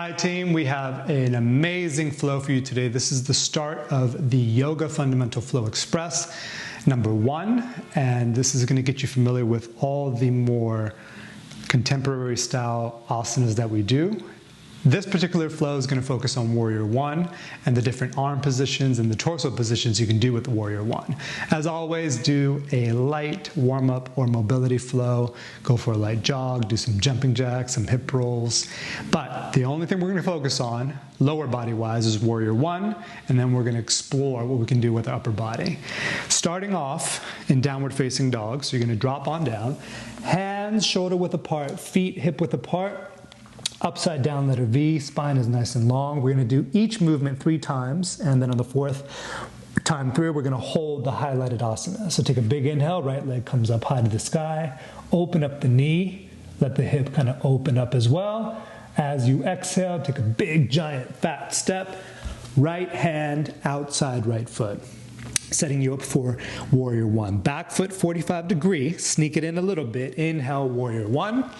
Hi team, we have an amazing flow for you today. This is the start of the Yoga Fundamental Flow Express number 1, and this is going to get you familiar with all the more contemporary style asanas that we do. This particular flow is going to focus on Warrior 1 and the different arm positions and the torso positions you can do with Warrior 1. As always, do a light warm-up or mobility flow. Go for a light jog, do some jumping jacks, some hip rolls. But the only thing we're going to focus on, lower body-wise, is Warrior 1, and then we're going to explore what we can do with the upper body. Starting off in downward facing dog, so you're going to drop on down, hands shoulder width apart, feet hip width apart, upside down letter V, spine is nice and long. We're going to do each movement 3 times, and then on the 4th time through, we're going to hold the highlighted asana. So take a big inhale, right leg comes up high to the sky, open up the knee, let the hip kind of open up as well. As you exhale, take a big giant fat step, right hand outside right foot. Setting you up for Warrior 1. Back foot 45 degree, sneak it in a little bit. Inhale, Warrior 1.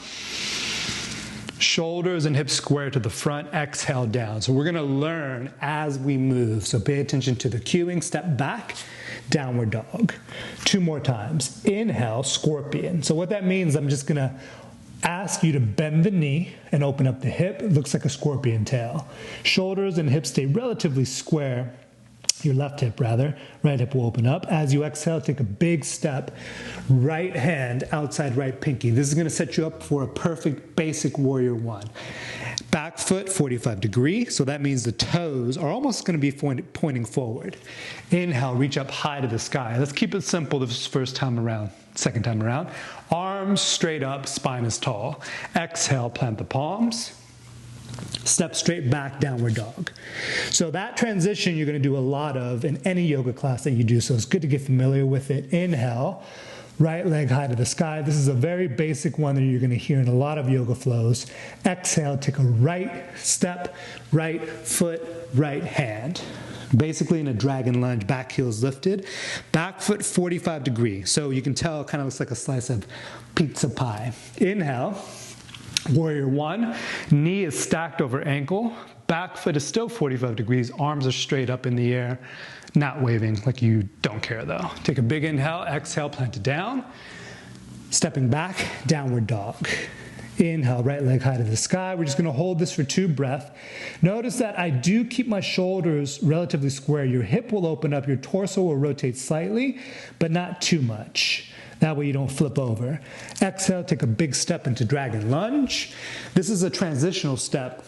Shoulders and hips square to the front, exhale down. So we're going to learn as we move. So pay attention to the cueing. Step back, downward dog. 2 more times. Inhale, scorpion. So what that means, I'm just going to ask you to bend the knee and open up the hip. It looks like a scorpion tail. Shoulders and hips stay relatively square. Your left hip rather, right hip will open up. As you exhale, take a big step, right hand outside right pinky. This is going to set you up for a perfect basic Warrior 1. Back foot 45 degree, so that means the toes are almost going to be pointing forward. Inhale, reach up high to the sky. Let's keep it simple this first time around. Second time around. Arms straight up, spine is tall. Exhale, plant the palms. Step straight back, downward dog. So that transition you're going to do a lot of in any yoga class that you do, so it's good to get familiar with it. Inhale, right leg high to the sky. This is a very basic one that you're going to hear in a lot of yoga flows. Exhale, take a right step, right foot, right hand. Basically in a dragon lunge, back heels lifted. Back foot 45 degree. So you can tell it kind of looks like a slice of pizza pie. Inhale. Warrior 1, knee is stacked over ankle, back foot is still 45 degrees, arms are straight up in the air, not waving like you don't care though. Take a big inhale, exhale, plant it down, stepping back, downward dog. Inhale, right leg high to the sky. We're just going to hold this for 2 breaths. Notice that I do keep my shoulders relatively square. Your hip will open up, your torso will rotate slightly, but not too much. That way you don't flip over. Exhale, take a big step into dragon lunge. This is a transitional step,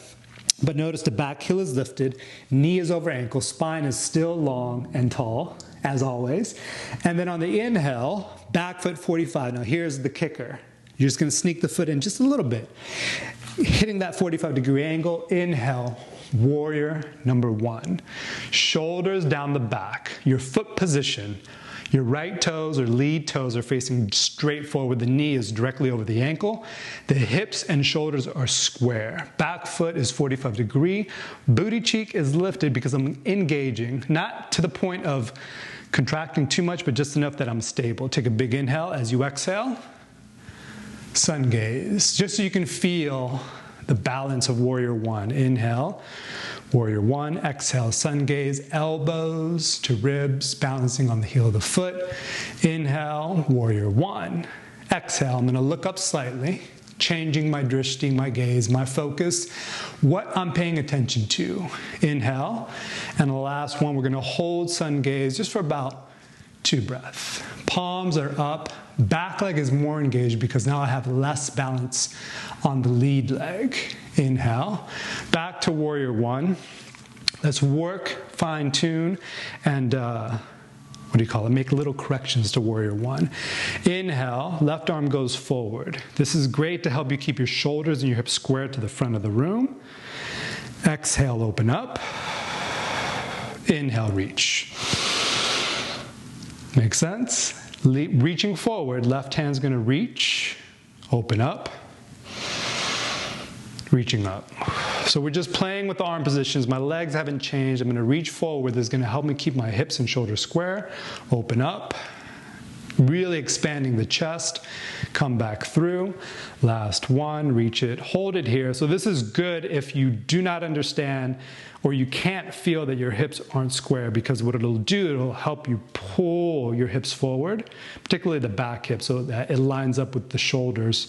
but notice the back heel is lifted, knee is over ankle, spine is still long and tall, as always. And then on the inhale, back foot 45. Now here's the kicker. You're just going to sneak the foot in just a little bit. Hitting that 45 degree angle, inhale, warrior number 1. Shoulders down the back, your foot position. Your right toes or lead toes are facing straight forward. The knee is directly over the ankle. The hips and shoulders are square. Back foot is 45 degree. Booty cheek is lifted because I'm engaging, not to the point of contracting too much, but just enough that I'm stable. Take a big inhale as you exhale. Sun gaze, just so you can feel the balance of Warrior 1. Inhale, Warrior 1, exhale, sun gaze, elbows to ribs, balancing on the heel of the foot. Inhale, Warrior 1. Exhale, I'm going to look up slightly, changing my drishti, my gaze, my focus, what I'm paying attention to. Inhale, and the last one, we're going to hold sun gaze just for about 2 breaths. Palms are up, back leg is more engaged because now I have less balance on the lead leg. Inhale, back to Warrior 1. Let's work, fine tune, and make little corrections to Warrior 1. Inhale, left arm goes forward. This is great to help you keep your shoulders and your hips square to the front of the room. Exhale, open up. Inhale, reach. Make sense? Reaching forward, left hand's going to reach, open up, reaching up. So we're just playing with the arm positions. My legs haven't changed. I'm going to reach forward. This is going to help me keep my hips and shoulders square, open up, really expanding the chest, Come back through. Last one, reach it, hold it here. So this is good if you do not understand or you can't feel that your hips aren't square, because what it'll do, it'll help you pull your hips forward, particularly the back hip, so that it lines up with the shoulders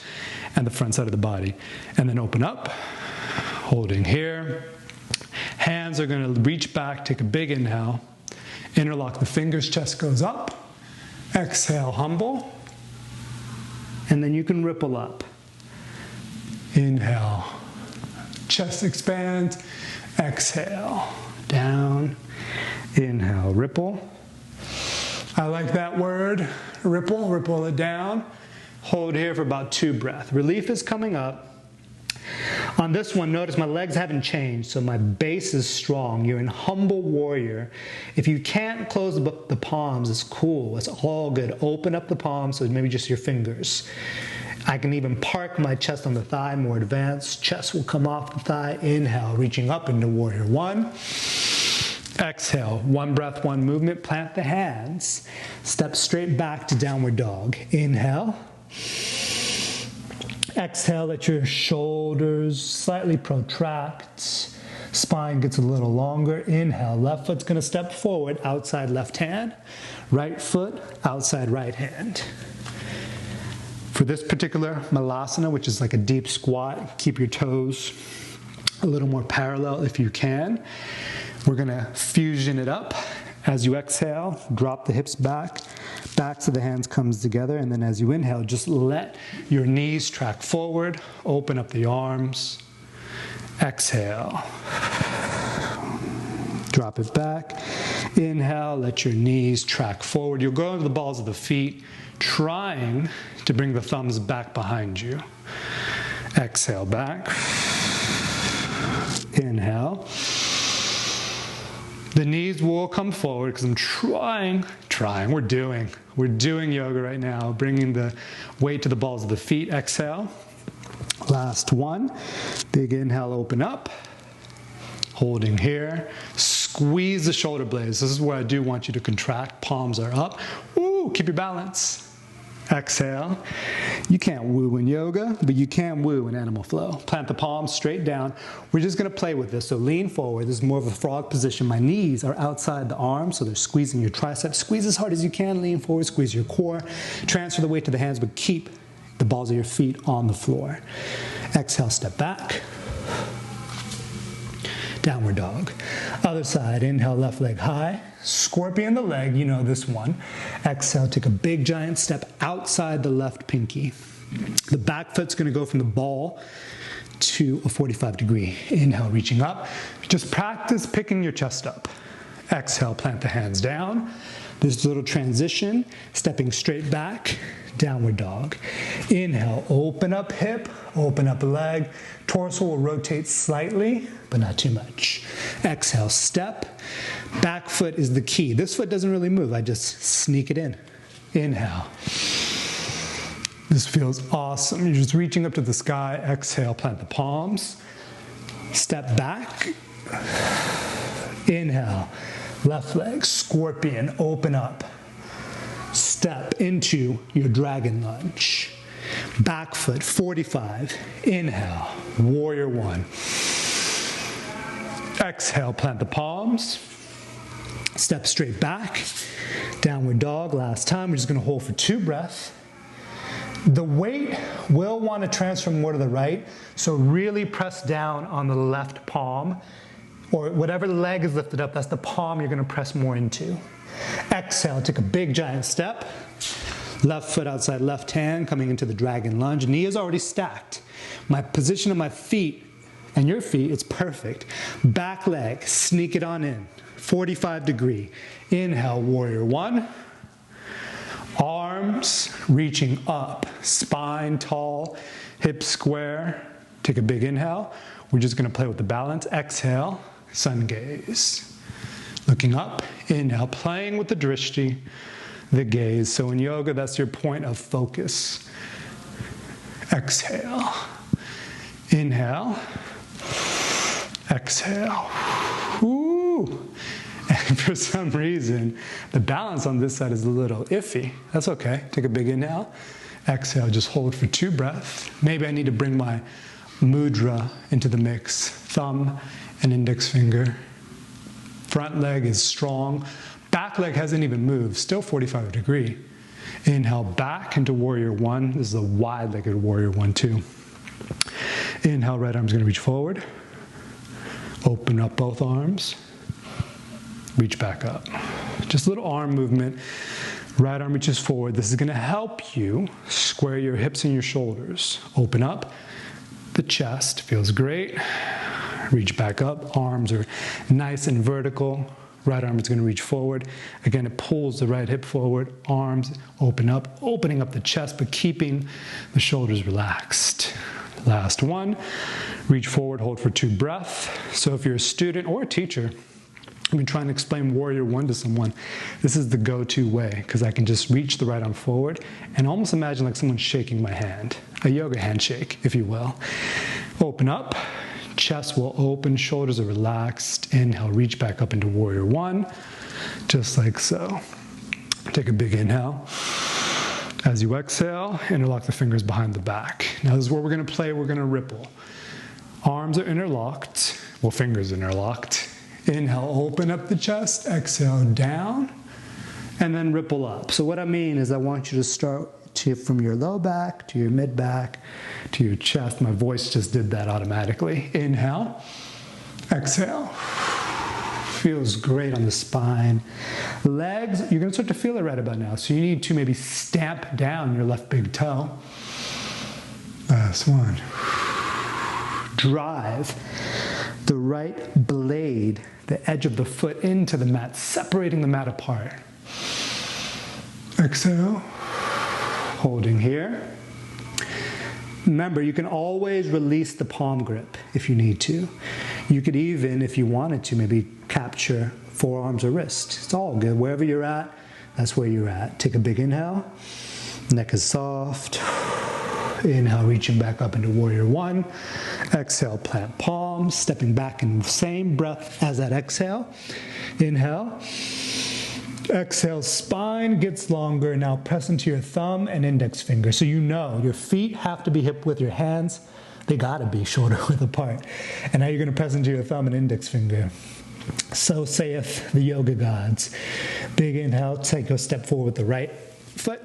and the front side of the body. And then open up, holding here. Hands are going to reach back, take a big inhale. Interlock the fingers, chest goes up. Exhale, humble. And then you can ripple up. Inhale, chest expands. Exhale, down. Inhale, ripple. I like that word, ripple, ripple it down. Hold here for about 2 breaths. Relief is coming up. On this one, notice my legs haven't changed, so my base is strong. You're in humble warrior. If you can't close the palms, it's cool. It's all good. Open up the palms, so maybe just your fingers. I can even park my chest on the thigh, more advanced. Chest will come off the thigh. Inhale, reaching up into warrior 1. Exhale, 1 breath, 1 movement. Plant the hands. Step straight back to downward dog. Inhale. Exhale, let your shoulders slightly protract. Spine gets a little longer. Inhale, left foot's going to step forward, outside left hand. Right foot, outside right hand. For this particular malasana, which is like a deep squat, keep your toes a little more parallel if you can. We're going to fusion it up. As you exhale, drop the hips back. Backs of the hands comes together, and then as you inhale, just let your knees track forward. Open up the arms. Exhale. Drop it back. Inhale, let your knees track forward. You'll go into the balls of the feet, trying to bring the thumbs back behind you. Exhale back. Inhale. The knees will come forward because I'm trying. We're doing yoga right now. Bringing the weight to the balls of the feet. Exhale. Last one. Big inhale, open up. Holding here. Squeeze the shoulder blades. This is where I do want you to contract. Palms are up. Woo, keep your balance. Exhale. You can't woo in yoga, but you can woo in animal flow. Plant the palms straight down. We're just going to play with this. So lean forward. This is more of a frog position. My knees are outside the arms, so they're squeezing your triceps. Squeeze as hard as you can. Lean forward. Squeeze your core. Transfer the weight to the hands, but keep the balls of your feet on the floor. Exhale, step back. Downward dog. Other side. Inhale, left leg high. Scorpion the leg, you know this one. Exhale, take a big giant step outside the left pinky. The back foot's going to go from the ball to a 45 degree. Inhale, reaching up. Just practice picking your chest up. Exhale, plant the hands down. This little transition, stepping straight back, downward dog. Inhale, open up hip, open up leg. Torso will rotate slightly, but not too much. Exhale, step. Back foot is the key. This foot doesn't really move. I just sneak it in. Inhale. This feels awesome. You're just reaching up to the sky. Exhale, plant the palms. Step back. Inhale. Left leg, scorpion, open up. Step into your dragon lunge. Back foot, 45. Inhale, warrior 1. Exhale, plant the palms. Step straight back. Downward dog, last time. We're just going to hold for 2 breaths. The weight will want to transfer more to the right, so really press down on the left palm, or whatever leg is lifted up, that's the palm you're going to press more into. Exhale, take a big giant step. Left foot outside left hand, coming into the dragon lunge. Knee is already stacked. My position of my feet and your feet, it's perfect. Back leg, sneak it on in. 45 degree. Inhale, warrior 1. Arms reaching up. Spine tall, hips square. Take a big inhale. We're just going to play with the balance. Exhale, sun gaze. Looking up, inhale, playing with the drishti, the gaze. So in yoga, that's your point of focus. Exhale. Inhale. Exhale. Woo. And for some reason, the balance on this side is a little iffy. That's okay. Take a big inhale. Exhale, just hold for 2 breaths. Maybe I need to bring my mudra into the mix. Thumb and index finger. Front leg is strong. Back leg hasn't even moved, still 45 degree. Inhale back into warrior 1. This is a wide-legged warrior 1 too. Inhale, right arm's gonna reach forward. Open up both arms. Reach back up. Just a little arm movement. Right arm reaches forward. This is gonna help you square your hips and your shoulders. Open up the chest, feels great. Reach back up, arms are nice and vertical. Right arm is gonna reach forward. Again, it pulls the right hip forward. Arms open up, opening up the chest, but keeping the shoulders relaxed. Last one, reach forward, hold for 2 breaths. So if you're a student or a teacher, I've been trying to explain warrior 1 to someone. This is the go-to way, because I can just reach the right arm forward and almost imagine like someone shaking my hand. A yoga handshake, if you will. Open up, chest will open, shoulders are relaxed. Inhale, reach back up into warrior 1, just like so. Take a big inhale. As you exhale, interlock the fingers behind the back. Now this is where we're gonna play, we're gonna ripple. Arms are interlocked, well, fingers interlocked. Inhale, open up the chest, exhale down, and then ripple up. So what I mean is I want you to start from your low back, to your mid back, to your chest. My voice just did that automatically. Inhale, exhale. Feels great on the spine. Legs, you're gonna start to feel it right about now. So you need to maybe stamp down your left big toe. Last one. Drive the right blade, the edge of the foot into the mat, separating the mat apart. Exhale, holding here. Remember, you can always release the palm grip if you need to. You could even, if you wanted to, maybe capture forearms or wrists. It's all good. Wherever you're at, that's where you're at. Take a big inhale. Neck is soft. Inhale, reaching back up into warrior 1. Exhale, plant palms, stepping back in the same breath as that exhale. Inhale. Exhale, spine gets longer. Now press into your thumb and index finger. So you know your feet have to be hip width, your hands, they gotta be shoulder width apart. And now you're gonna press into your thumb and index finger. So saith the yoga gods. Big inhale, take a step forward with the right foot.